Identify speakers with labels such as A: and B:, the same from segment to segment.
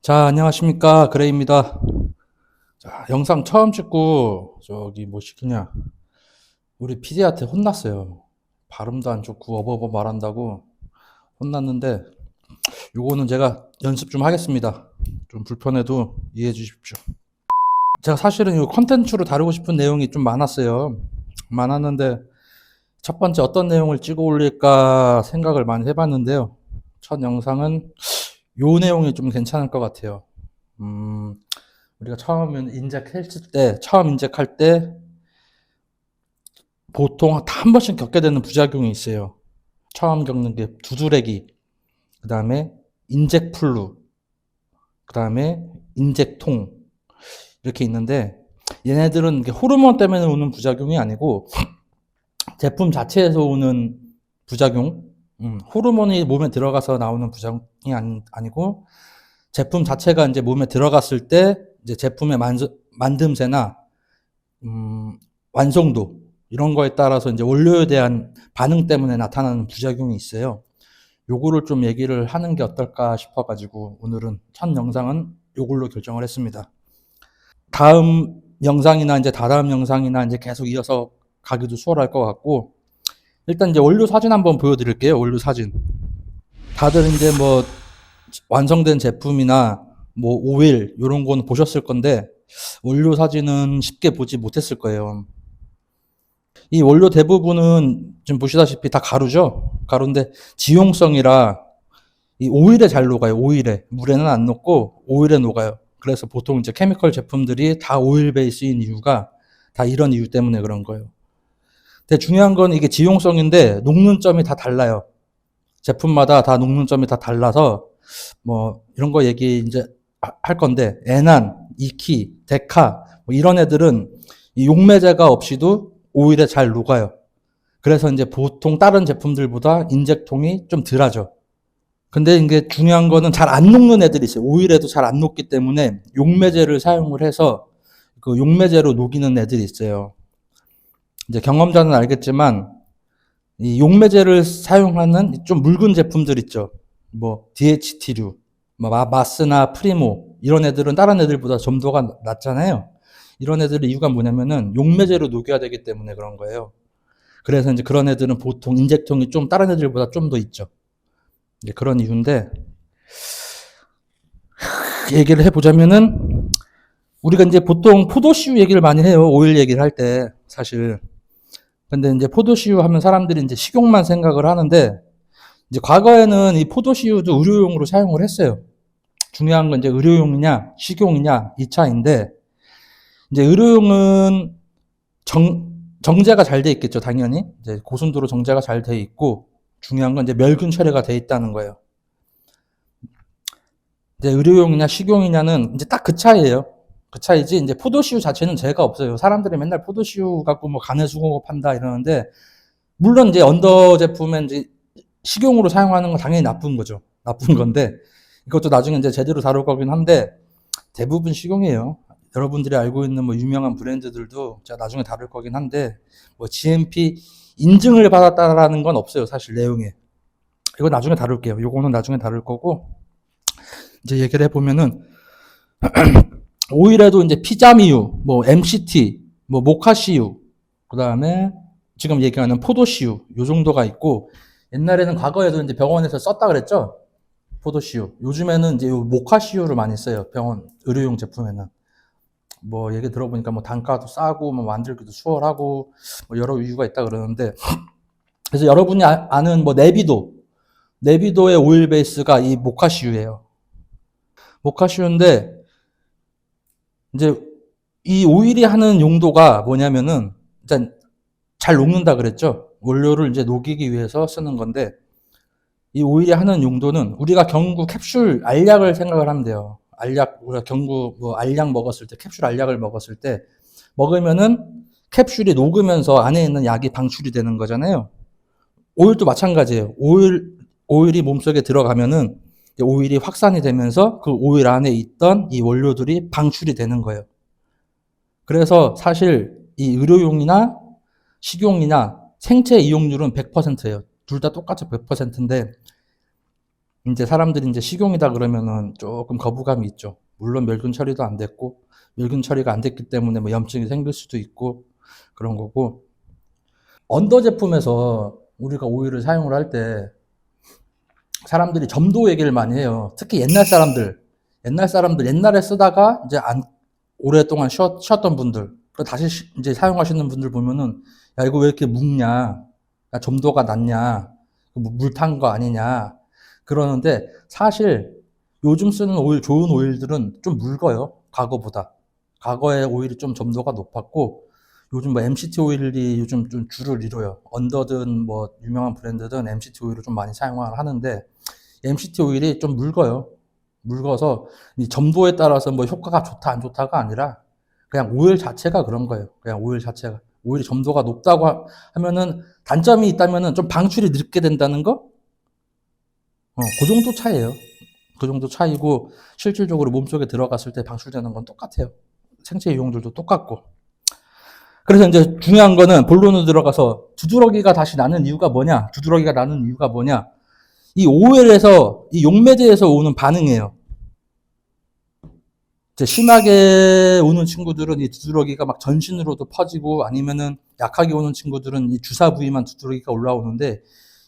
A: 자, 안녕하십니까. 그레이입니다. 자, 영상 처음 찍고, 뭐 시키냐. 우리 PD한테 혼났어요. 발음도 안 좋고, 어버버 말한다고 혼났는데, 요거는 제가 연습 좀 하겠습니다. 좀 불편해도 이해해 주십시오. 제가 사실은 이 컨텐츠로 다루고 싶은 내용이 좀 많았어요. 많았는데, 첫 번째 어떤 내용을 찍어 올릴까 생각을 많이 해봤는데요. 첫 영상은 요 내용이 좀 괜찮을 것 같아요. 우리가 처음 인젝할 때 보통 한 번씩 겪게 되는 부작용이 있어요. 처음 겪는 게 두드레기, 그 다음에 인젝플루, 그 다음에 인젝통, 이렇게 있는데, 얘네들은 호르몬 때문에 오는 부작용이 아니고 제품 자체에서 오는 부작용, 호르몬이 몸에 들어가서 나오는 부작용이 아니고 제품 자체가 이제 몸에 들어갔을 때 이제 제품의 만듦새나 완성도 이런 거에 따라서 이제 원료에 대한 반응 때문에 나타나는 부작용이 있어요. 요거를 좀 얘기를 하는 게 어떨까 싶어가지고 오늘은 첫 영상은 요걸로 결정을 했습니다. 다음 영상이나 이제 다다음 영상이나 이제 계속 이어서 가기도 수월할 것 같고, 일단 이제 원료 사진 한번 보여드릴게요. 원료 사진. 다들 이제 뭐 완성된 제품이나 뭐 오일 이런 거는 보셨을 건데 원료 사진은 쉽게 보지 못했을 거예요. 이 원료 대부분은 지금 보시다시피 다 가루죠. 가루인데 지용성이라 이 오일에 잘 녹아요. 오일에 물에는 안 녹고 오일에 녹아요. 그래서 보통 이제 케미컬 제품들이 다 오일 베이스인 이유가 다 이런 이유 때문에 그런 거예요. 근데 중요한 건 이게 지용성인데 녹는 점이 다 달라요. 제품마다 다 녹는 점이 다 달라서 뭐 이런 거 얘기 이제 할 건데 에난, 이키, 데카 뭐 이런 애들은 이 용매제가 없이도 오일에 잘 녹아요. 그래서 이제 보통 다른 제품들보다 인젝통이 좀 덜하죠. 근데 이게 중요한 거는 잘 안 녹는 애들이 있어요. 오일에도 잘 안 녹기 때문에 용매제를 사용을 해서 그 용매제로 녹이는 애들이 있어요. 이제 경험자는 알겠지만 이 용매제를 사용하는 좀 묽은 제품들 있죠. 뭐 DHT류, 뭐 마스나 프리모 이런 애들은 다른 애들보다 점도가 낮잖아요. 이런 애들의 이유가 뭐냐면은 용매제로 녹여야 되기 때문에 그런 거예요. 그래서 이제 그런 애들은 보통 인젝통이 좀 다른 애들보다 좀 더 있죠. 이제 그런 이유인데 얘기를 해보자면은 우리가 이제 보통 포도씨유 얘기를 많이 해요. 오일 얘기를 할 때 사실. 근데 이제 포도씨유 하면 사람들이 이제 식용만 생각을 하는데 이제 과거에는 이 포도씨유도 의료용으로 사용을 했어요. 중요한 건 이제 의료용이냐 식용이냐 이 차인데 이제 의료용은 정제가 잘 돼 있겠죠, 당연히. 이제 고순도로 정제가 잘 돼 있고 중요한 건 이제 멸균 처리가 돼 있다는 거예요. 이제 의료용이냐 식용이냐는 이제 딱 그 차이예요. 그 차이지 이제 포도씨유 자체는 죄가 없어요. 사람들이 맨날 포도씨유 갖고 뭐 간의 수공업 한다 이러는데 물론 이제 언더 제품엔 이제 식용으로 사용하는 건 당연히 나쁜 거죠. 나쁜 건데 이것도 나중에 이제 제대로 다룰 거긴 한데 대부분 식용이에요. 여러분들이 알고 있는 뭐 유명한 브랜드들도 제가 나중에 다룰 거긴 한데 뭐 GMP 인증을 받았다라는 건 없어요. 사실 내용에. 이거 나중에 다룰게요. 요거는 나중에 다룰 거고 이제 얘기를 해보면은 오일에도 이제 피자미유, 뭐 MCT, 뭐 모카씨유, 그 다음에 지금 얘기하는 포도씨유 요 정도가 있고 옛날에는 과거에도 이제 병원에서 썼다 그랬죠. 포도씨유. 요즘에는 이제 모카씨유를 많이 써요. 병원 의료용 제품에는. 뭐 얘기 들어보니까 뭐 단가도 싸고 뭐 만들기도 수월하고 뭐 여러 이유가 있다 그러는데 그래서 여러분이 아는 뭐 네비도의 오일 베이스가 이 모카씨유예요. 모카씨유인데 이제 이 오일이 하는 용도가 뭐냐면은 일단 잘 녹는다 그랬죠. 원료를 이제 녹이기 위해서 쓰는 건데 이 오일이 하는 용도는 우리가 경구 캡슐 알약을 생각을 하면 돼요. 알약 우리가 경구 뭐 알약 먹었을 때 캡슐 알약을 먹었을 때 먹으면은 캡슐이 녹으면서 안에 있는 약이 방출이 되는 거잖아요. 오일도 마찬가지예요. 오일이 몸속에 들어가면은 오일이 확산이 되면서 그 오일 안에 있던 이 원료들이 방출이 되는 거예요. 그래서 사실 이 의료용이나 식용이나 생체 이용률은 100%예요. 둘 다 똑같이 100%인데 이제 사람들이 이제 식용이다 그러면은 조금 거부감이 있죠. 물론 멸균 처리도 안 됐고, 멸균 처리가 안 됐기 때문에 뭐 염증이 생길 수도 있고, 그런 거고. 언더 제품에서 우리가 오일을 사용을 할 때 사람들이 점도 얘기를 많이 해요. 특히 옛날 사람들 옛날에 쓰다가 이제 오랫동안 쉬었던 분들, 다시 이제 사용하시는 분들 보면은, 야, 이거 왜 이렇게 묵냐? 야, 점도가 낮냐? 물 탄 거 아니냐? 그러는데, 사실 요즘 쓰는 좋은 오일들은 좀 묽어요. 과거보다. 과거의 오일이 좀 점도가 높았고, 요즘 뭐 MCT 오일이 요즘 좀 주를 이뤄요. 언더든 뭐 유명한 브랜드든 MCT 오일을 좀 많이 사용을 하는데, MCT 오일이 좀 묽어요. 묽어서 이 점도에 따라서 뭐 효과가 좋다 안 좋다가 아니라 그냥 오일 자체가 그런 거예요. 그냥 오일 자체가. 오일이 점도가 높다고 하면은 단점이 있다면은 좀 방출이 늦게 된다는 거? 그 정도 차이예요. 그 정도 차이고 실질적으로 몸속에 들어갔을 때 방출되는 건 똑같아요. 생체 이용들도 똑같고. 그래서 이제 중요한 거는 본론으로 들어가서 두드러기가 다시 나는 이유가 뭐냐? 두드러기가 나는 이유가 뭐냐? 이 오일에서, 이 용매제에서 오는 반응이에요. 이제 심하게 오는 친구들은 이 두드러기가 막 전신으로도 퍼지고 아니면은 약하게 오는 친구들은 이 주사 부위만 두드러기가 올라오는데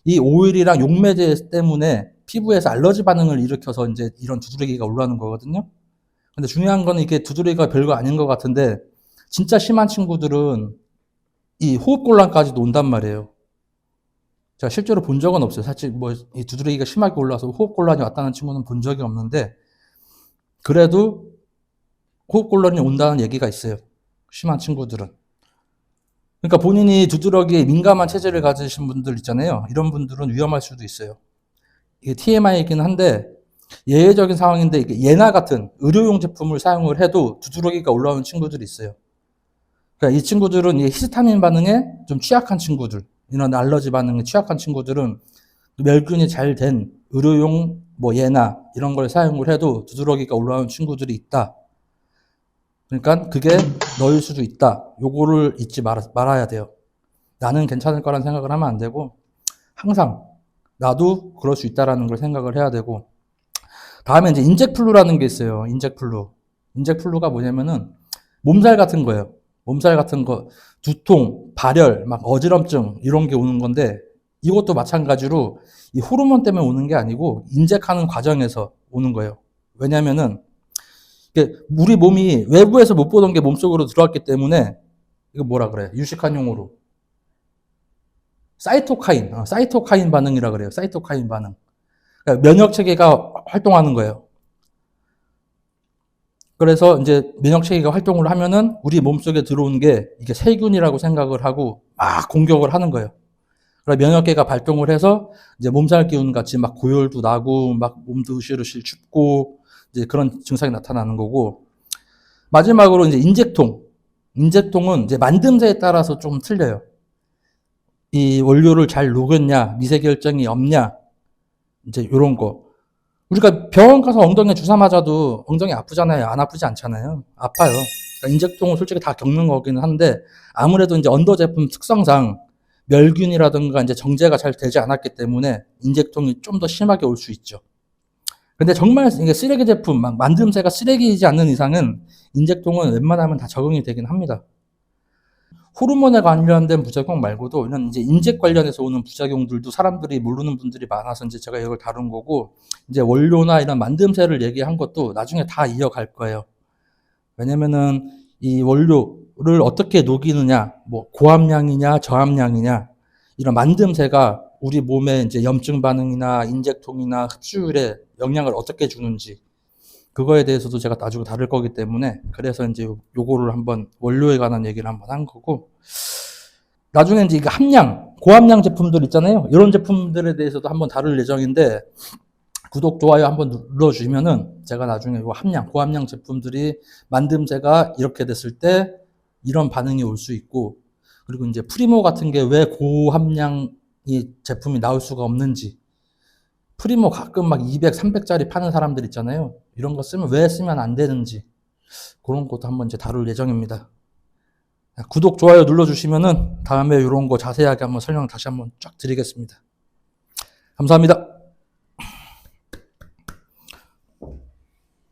A: 이 오일이랑 용매제 때문에 피부에서 알러지 반응을 일으켜서 이제 이런 두드러기가 올라오는 거거든요. 근데 중요한 거는 이게 두드러기가 별거 아닌 것 같은데 진짜 심한 친구들은 이 호흡곤란까지도 온단 말이에요. 제가 실제로 본 적은 없어요. 사실 뭐 이 두드러기가 심하게 올라와서 호흡곤란이 왔다는 친구는 본 적이 없는데 그래도 호흡곤란이 온다는 얘기가 있어요. 심한 친구들은. 그러니까 본인이 두드러기에 민감한 체질을 가지신 분들 있잖아요. 이런 분들은 위험할 수도 있어요. 이게 TMI이긴 한데 예외적인 상황인데 예나 같은 의료용 제품을 사용을 해도 두드러기가 올라오는 친구들이 있어요. 그러니까 이 친구들은 이 히스타민 반응에 좀 취약한 친구들, 이런 알러지 반응에 취약한 친구들은 멸균이 잘 된 의료용 뭐 예나 이런 걸 사용을 해도 두드러기가 올라오는 친구들이 있다. 그러니까 그게 너일 수도 있다. 요거를 잊지 말아야 돼요. 나는 괜찮을 거란 생각을 하면 안 되고 항상 나도 그럴 수 있다라는 걸 생각을 해야 되고 다음에 이제 인젝플루라는 게 있어요. 인젝플루. 인젝플루가 뭐냐면은 몸살 같은 거예요. 몸살 같은 거, 두통, 발열, 막 어지럼증 이런 게 오는 건데 이것도 마찬가지로 이 호르몬 때문에 오는 게 아니고 인젝하는 과정에서 오는 거예요. 왜냐면은 우리 몸이 외부에서 못 보던 게 몸속으로 들어왔기 때문에 이거 뭐라 그래? 유식한 용어로 사이토카인 반응이라 그래요. 사이토카인 반응. 그러니까 면역 체계가 활동하는 거예요. 그래서 이제 면역 체계가 활동을 하면은 우리 몸속에 들어온 게 이게 세균이라고 생각을 하고 막 공격을 하는 거예요. 그래서 면역계가 발동을 해서 이제 몸살 기운 같이 막 고열도 나고 막 몸도 으실으실 춥고 이제 그런 증상이 나타나는 거고 마지막으로 이제 인젝통. 인젝통은 이제 만듦새에 따라서 좀 틀려요. 이 원료를 잘 녹였냐, 미세결정이 없냐, 이제 이런 거. 우리가 병원 가서 엉덩이에 주사 맞아도 엉덩이 아프잖아요. 안 아프지 않잖아요. 아파요. 그러니까 인젝통은 솔직히 다 겪는 거기는 한데 아무래도 이제 언더 제품 특성상 멸균이라든가 이제 정제가 잘 되지 않았기 때문에 인젝통이 좀 더 심하게 올 수 있죠. 근데 정말 이게 쓰레기 제품, 막 만듦새가 쓰레기이지 않는 이상은 인젝통은 웬만하면 다 적응이 되긴 합니다. 호르몬에 관련된 부작용 말고도 이런 이제 인젝 관련해서 오는 부작용들도 사람들이 모르는 분들이 많아서 이제 제가 이걸 다룬 거고 이제 원료나 이런 만듦새를 얘기한 것도 나중에 다 이어갈 거예요. 왜냐면은 이 원료를 어떻게 녹이느냐, 뭐 고함량이냐, 저함량이냐 이런 만듦새가 우리 몸에 이제 염증 반응이나 인젝통이나 흡수율에 영향을 어떻게 주는지 그거에 대해서도 제가 나중에 다룰 거기 때문에 그래서 이제 요거를 한번 원료에 관한 얘기를 한번 한 거고 나중에 이제 이게 고함량 제품들 있잖아요. 이런 제품들에 대해서도 한번 다룰 예정인데 구독, 좋아요 한번 눌러주시면은 제가 나중에 요 고함량 제품들이 만듦새가 이렇게 됐을 때 이런 반응이 올 수 있고 그리고 이제 프리모 같은 게 왜 고함량이 제품이 나올 수가 없는지 프리모 가끔 막 200, 300짜리 파는 사람들 있잖아요. 이런 거 왜 쓰면 안 되는지 그런 것도 한번 이제 다룰 예정입니다. 구독, 좋아요 눌러주시면은 다음에 이런 거 자세하게 한번 설명 다시 한번 쫙 드리겠습니다. 감사합니다.